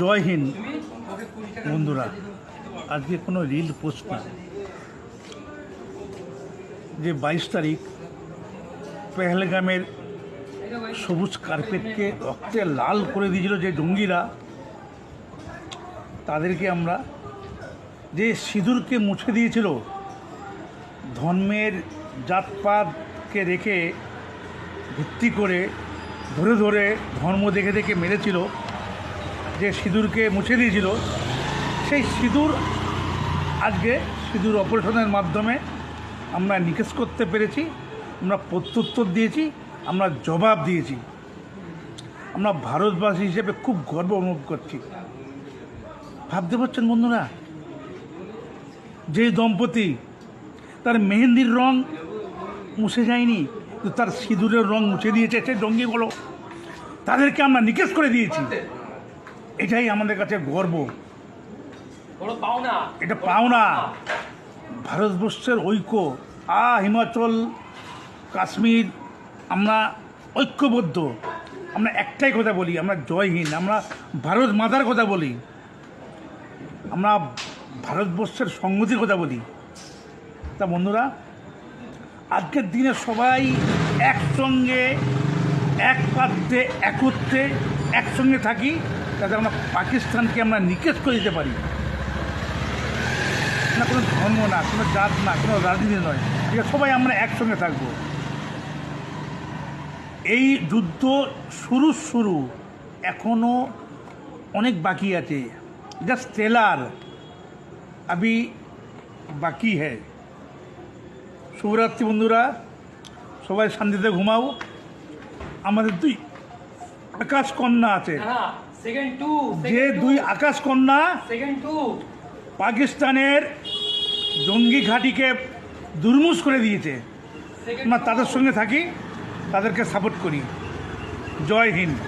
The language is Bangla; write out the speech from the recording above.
জয় হিন্দ বন্ধুরা। আজকে কোনো রিল পোস্ট না, যে 22 তারিখ পেহেলগামের সবুজ কার্পেটকে রক্তে লাল করে দিয়েছিল যে জঙ্গিরা, তাদেরকে আমরা যে সিঁদুরকে মুছে দিয়েছিল, ধর্মের জাতপাতকে রেখে ভিত্তি করে ধরে ধরে ধর্ম দেখে দেখে মেরেছিল, যে সিঁদুরকে মুছে দিয়েছিল, সেই সিঁদুর আজকে সিঁদুর অপারেশনের মাধ্যমে আমরা নিকেশ করতে পেরেছি। আমরা প্রত্যুত্তর দিয়েছি, আমরা জবাব দিয়েছি। আমরা ভারতবাসী হিসেবে খুব গর্ব অনুভব করছি। ভাবতে পারছেন বন্ধুরা, যে দম্পতি তার মেহেন্দির রং মুছে যায়নি, কিন্তু তার সিঁদুরের রং মুছে দিয়েছে সে জঙ্গিগুলো, তাদেরকে আমরা নিকেশ করে দিয়েছি। এটাই আমাদের কাছে গর্ব, এটা পাওনা। ভারতবর্ষের ঐক্য, হিমাচল কাশ্মীর, আমরা ঐক্যবদ্ধ। আমরা একটাই কথা বলি, আমরা জয় হিন্দ, আমরা ভারত মাতার কথা বলি, আমরা ভারতবর্ষের সংহতির কথা বলি। তা বন্ধুরা, আজকের দিনে সবাই একসঙ্গে, এক পাত্রে, একত্রে একসঙ্গে থাকি, যাতে আমরা পাকিস্তানকে আমরা নিকেশ করে দিতে পারি। না কোনো ধর্ম না, কোনো জাত না, কোনো রাজনীতি নয়, ঠিক আছে, সবাই আমরা একসঙ্গে থাকবো। এই যুদ্ধ শুরু এখনও অনেক বাকি আছে, জাস্ট ট্রেলার আবি বাকি হ্যাঁ। শুভরাত্রি বন্ধুরা, সবাই শান্তিতে ঘুমাও। আমাদের দুই আকাশ কন্যা আছে, যে দুই আকাশ কন্যা পাকিস্তানের জঙ্গি ঘাঁটিকে দুর্মুষ করে দিয়েছে, আমরা তাদের সঙ্গে থাকি, তাদেরকে সাপোর্ট করি। জয় হিন্দ।